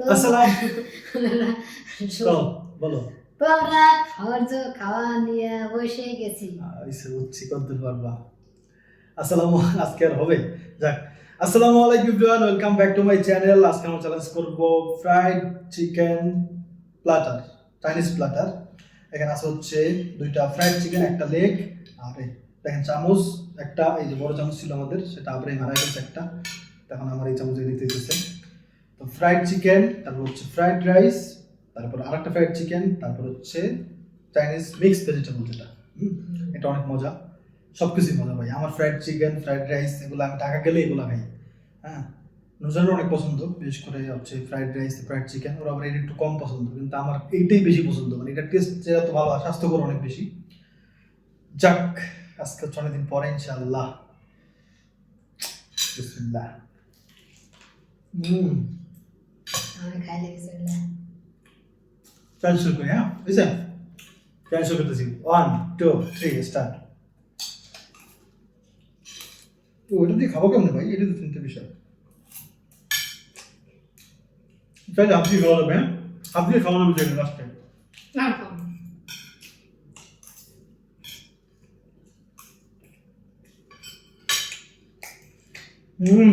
আসসালাম বলো তো আমরা খাওয়া নিয়ে বসে গেছি। এসে উঠছি কদ্দুর পারবা আসসালামু আজকে আর হবে যাক আসসালামু আলাইকুম everyone welcome back to my channel আজকে আমরা চ্যালেঞ্জ করব fried chicken platter Chinese platter এখানে আছে হচ্ছে দুইটা ফ্রাইড চিকেন একটা লেগ আর দেখেন চামচ একটা এই যে বড় চামচ ছিল আমাদের সেটা আবার মারা গেছে একটা তখন আমার এই চামচে নিতে দিতেছে তো ফ্রাইড চিকেন তারপর হচ্ছে ফ্রাইড রাইস তারপর আরেকটা ফ্রাইড চিকেন তারপর হচ্ছে চাইনিজ মিক্স ভেজিটেবল যেটা এটা অনেক মজা সব কিছুই মজা ভাই আমার ফ্রাইড চিকেন ফ্রাইড রাইস এগুলো আমি ঢাকা গেলে এগুলো খাই হ্যাঁ নুজানের অনেক পছন্দ বিশেষ করে হচ্ছে ফ্রাইড রাইস ফ্রাইড চিকেন ওরা আবার এটা একটু কম পছন্দ কিন্তু আমার এইটাই বেশি পছন্দ মানে এটার টেস্ট যেহেতু ভালো স্বাস্থ্যকর অনেক বেশি যাক আজকে অনেকদিন পরে ইনশাআল্লাহ বিসমিল্লাহ আমি খাইলে কিছু না। চল শুরু করি হ্যাঁ বুঝছেন চল শুরু করতেছি 1 2 3 স্টার্ট ওইটা দিয়ে খাবো কেমন ভাই এটা তো চিন্তা বিষয় চাইলে আপনি খাওয়া যাবে হ্যাঁ আপনি খাওয়ানো বিষয় লাস্টে না হুম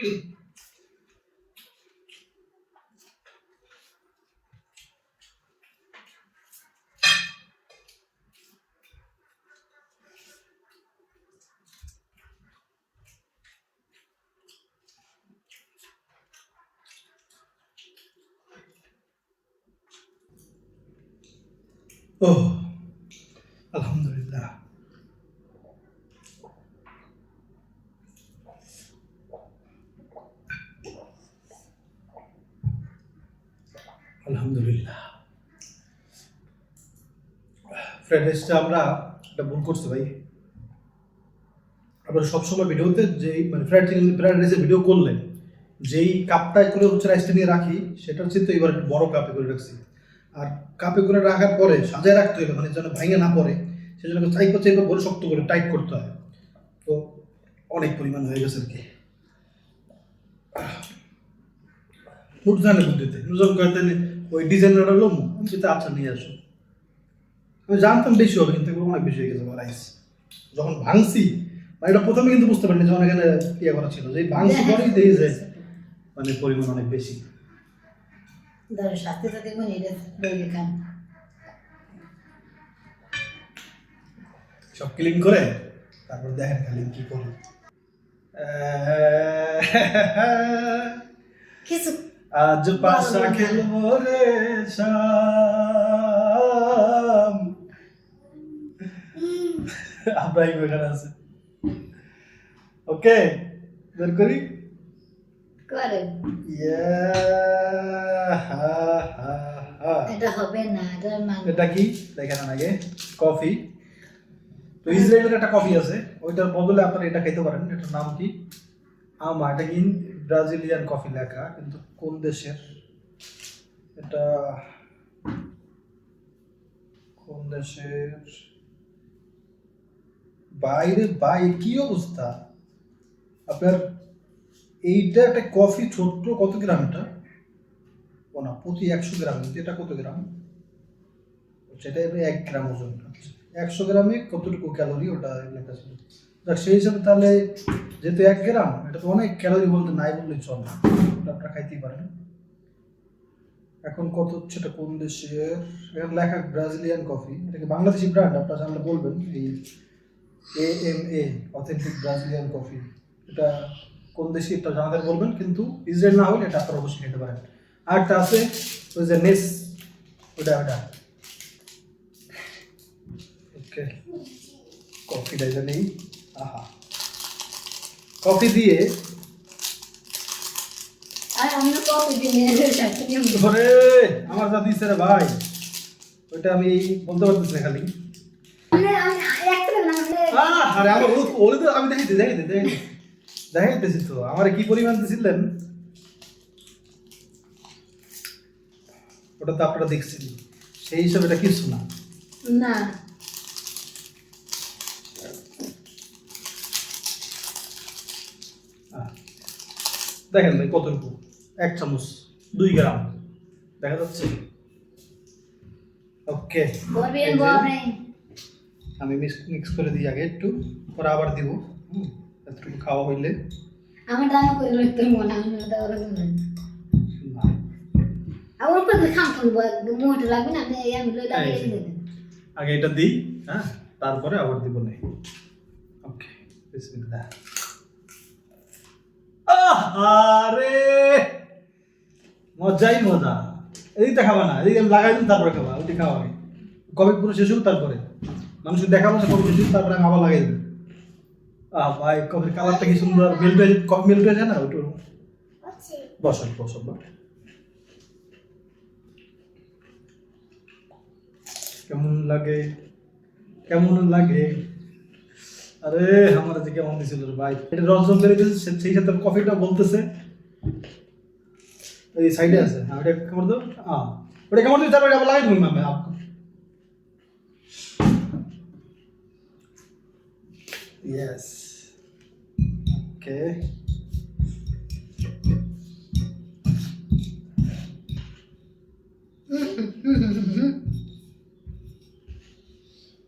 ও আলহামদুলিল্লাহ। আলহামদুলিল্লাহ। ফ্রাইড রাইসটা আমরা একটা ভুল করছি ভাই। আমরা সবসময় ভিডিওতে যেই মানে ফ্রাইড রাইসের ভিডিও করলে যেই কাপটায় করে হচ্ছে রাইসটা নিয়ে রাখি, সেটা হচ্ছে তো এবার একটু বড় কাপে করে রাখছি। আর কাপে করে রাখার পরে সাজায় রাখতে হলে মানে যেন ভেঙে না পড়ে, সেজন্য চাইপা চাইপা করে শক্ত করে টাইট করতে হয়। তো অনেক পরিমাণ হয়ে গেছে আর কি। নুরজানের বুদ্ধিতে নুরজান কয়েকদিন ওই ডিজাইনার হলো আমি যেতে আচ্ছা নিয়ে আসো। আমি জানতাম বেশি হবে, কিন্তু এগুলো অনেক বেশি হয়ে গেছে রাইস। যখন ভাঙছি মানে এটা প্রথমে কিন্তু বুঝতে পারিনি যখন এখানে ইয়ে করা ছিল, যে ভাঙছি পরেই দেখি যে মানে পরিমাণ অনেক বেশি। ধরো সাথে সাথে মনে রইলে খান। সব ক্লিন করে তারপর দেখেন খালি কি করি। কিছু আজ পাশা খেলবো রে শাম। আব্রাহিম এখানে আছে। ওকে বের করি। করে এটা হবে না, এটা এটা কি দেখেন আগে কফি। তো ইসরায়েলের একটা কফি আছে, ওইটার বদলে আপনারা এটা খেতে পারেন। এটার নাম কি? এটা কি ব্রাজিলিয়ান কফি লেখা, কিন্তু কোন দেশের এটা, কোন দেশের বাইরে কি অবস্থা আপনার। এইটা একটা কফি, ছোট্ট কত গ্রাম এটা? ও না, প্রতি 100 গ্রাম। এটা কত গ্রাম? সেটা 1 গ্রাম ওজন। 100 গ্রামে কতটুকু ক্যালোরি ওটা লেখা ছিল। সেই হিসাবে তাহলে যেহেতু 1 গ্রাম, এটা তো অনেক ক্যালোরি বলতে নাই বললেই চলে। ওটা আপনারা খাইতেই পারেন। এখন কত হচ্ছে, এটা কোন দেশের? এখানে লেখা ব্রাজিলিয়ান কফি। এটা কি বাংলাদেশি ব্র্যান্ড? আপনারা জানলে বলবেন। এই AMA অথেন্টিক ব্রাজিলিয়ান কফি, এটা কোন দেশে এটা জানাতে বলবেন। কিন্তু ইসরায়েল না হলে এটা আপনারা অবশ্যই খেতে পারেন। আরেকটা আছে ওই যে নেস, ওটা ওকে। কফিটা এটা নেই। আহা, কফি দিয়ে আর আমি কফি দিয়ে সাথে নিয়ে ধরে আমার যা দিচ্ছে রে ভাই, ওইটা আমি বলতে পারতেছি না খালি। মানে আমি একটা না আরে আমার ওরে তো আমি দেখাইতেছি তো আমার কি পরিমাণ দিছিলেন, ওটা তো আপনারা দেখছেন। সেই হিসাবে এটা কিছু না। না দেখেন ভাই কতটুকু, 1 চামচ 2 গ্রাম দেখা যাচ্ছে। ওকে, বলবেন বলবেন আমি মিক্স করে দিই আগে একটু, পরে আবার দিব। এতটুকু খাওয়া হইলে আমার দানা করে লইতে মনে হয় না, ওরা না। আমার করে খাম করব, মোটা লাগবে না, আমি লই লাগে আগে এটা দিই, হ্যাঁ, তারপরে আবার দিব না। ওকে, বিসমিল্লাহ। আরে মজাই মজা। এদিকটা খাবা না, এদিকে আমি লাগাই দিন তারপরে খাবা। ওইটা খাওয়া আগে, কবে পুরো শেষ হোক তারপরে মানুষকে দেখাবো যে কবে শেষ হোক, তারপরে আমি আবার লাগাই দিই। ভাই কফির কালারটা কি সুন্দর, কফি মেল্ট হয়ে যায় না ওইটু। বসো বসো। কেমন লাগে, কেমন লাগে? আরে আমার যে কেমন দিছিল রে ভাই, এটা রস জম করে দিয়েছে, সেই সাথে কফিটা বলতেছে এই সাইডে আছে। হ্যাঁ, ওটা কেমন দাও। ওটা কেমন দিই, তারপরে আবার লাগাই দেবো ম্যাম। ইয়েস, ওকে।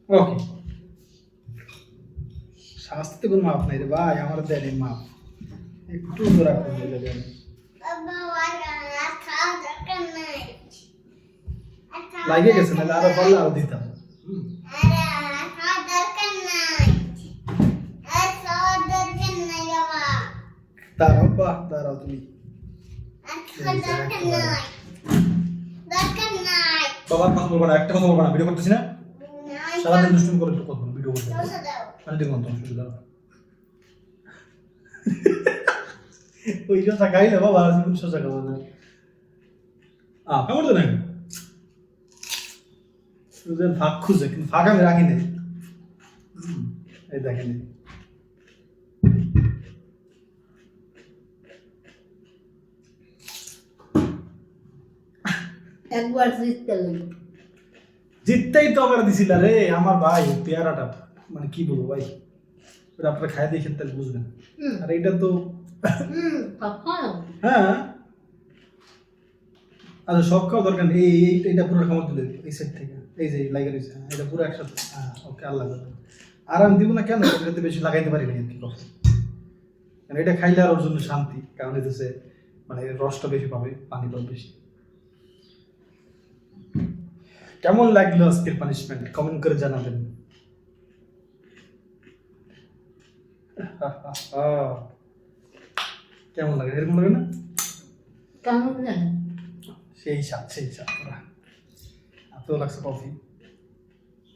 ওকে, শাস্তি কোনো মাপ নাই রে ভাই, আমার দেন এই মাপ। একটু তো রাখুন দিলে দেন। লাগে গেছে না আরো পারলে আরো দিতাম। দাঁড়াও তুমি বাবার কথা বলবো না, একটা কথা বলবো না, ভিডিও করতেছি না, সারাদিন দুষ্টুমি করে একটু কথা বলবো, ভিডিও করতে আমি দেখুন তোমার শুধু দাঁড়াও। ওই সোজা খাইলে বাবা আর জীবন সোজা খাবো না। কেমন তো নাকি ফাঁক খুঁজে, কিন্তু ফাঁক আমি রাখি নাই। এই দেখেন একবার জিততে লই জিততেই তো আমার দিছিল রে আমার ভাই পেয়ারাটা, মানে কি বলবো ভাই, ওটা আপনারা খাই দিয়ে খেতে বুঝবেন। আর এটা তো কখন হ্যাঁ, আচ্ছা সব খাওয়া দরকার নেই, এইটা পুরো খাবার দিলে এই সেট থেকে, এই যে লাগাই দিয়েছে এটা পুরো একসাথে। হ্যাঁ ওকে, আল্লাহ আর আমি দিব না কেন, এটাতে বেশি লাগাইতে পারি না আর কি কফি, কারণ এটা খাইলে আর ওর জন্য শান্তি, কারণ এতে মানে রসটা বেশি পাবে, পানি পাবে বেশি। কেমন লাগলো আজকের পানিশমেন্ট কমেন্ট করে জানাবেন। কেমন লাগে, এরকম লাগে না? কেমন জানেন সেই স্বাদ পুরা। এত লাগছে কফি,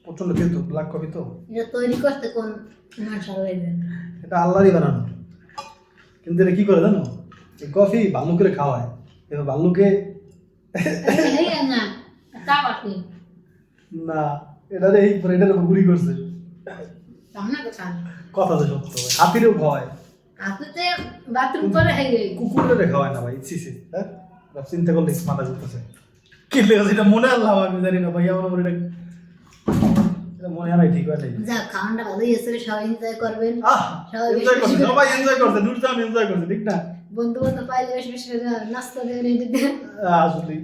প্রচন্ড কিন্তু ব্ল্যাক কফি তো। এটা তৈরি করতে কোন মশলা লাগবে? এটা আল্লাহরই বানানো, কিন্তু এটা কি করে জানো, এই কফি ভাল্লুকের খাওয়ায়, এবার ভাল্লুকে এই না তা বাকি না, এটা এই এটার উপর গুড়ি করছে। আমরা তো খান কথা তো সত্য ভাই, হাতিরেও খাওয়ায়, আপনি তো বাথরুম করে হয়ে গেছে কুকুরের খাওয়ায় না ভাই, ছি হ্যাঁ, চিন্তা করলে মাথা ঘুরতেছে। কি লেগেছে এটা, মনে আল্লাহ আমি জানি না ভাই, আমার এটা মনে হয় ঠিক হয় নাই। যা খাওয়াটা ভালোই এসে সবাই এনজয় করবেন, এনজয় করছে সবাই, এনজয় করছে, নুরজাহান এনজয় করছে, ঠিক না? বন্ধু বান্ধব পাইলে বেশি বেশি করে নাস্তা দেবেন, এটা দেবেন। আসলে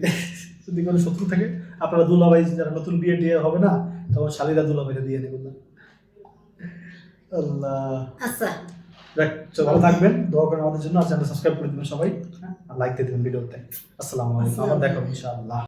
যদি কোনো শত্রু থাকে, আপনারা দুলাভাই যারা নতুন বিয়ে টিয়ে হবে না, তখন শালীরা দুলাভাইটা দিয়ে নেবেন না। আল্লাহ, আচ্ছা দেখ ভালো থাকবেন, দোয়া করেন আমাদের জন্য, আর চ্যানেল সাবস্ক্রাইব করে দিবেন সবাই, আর লাইক দিয়ে দিবেন ভিডিওতে। আসসালামু আলাইকুম, আবার দেখা হবে ইনশাআল্লাহ।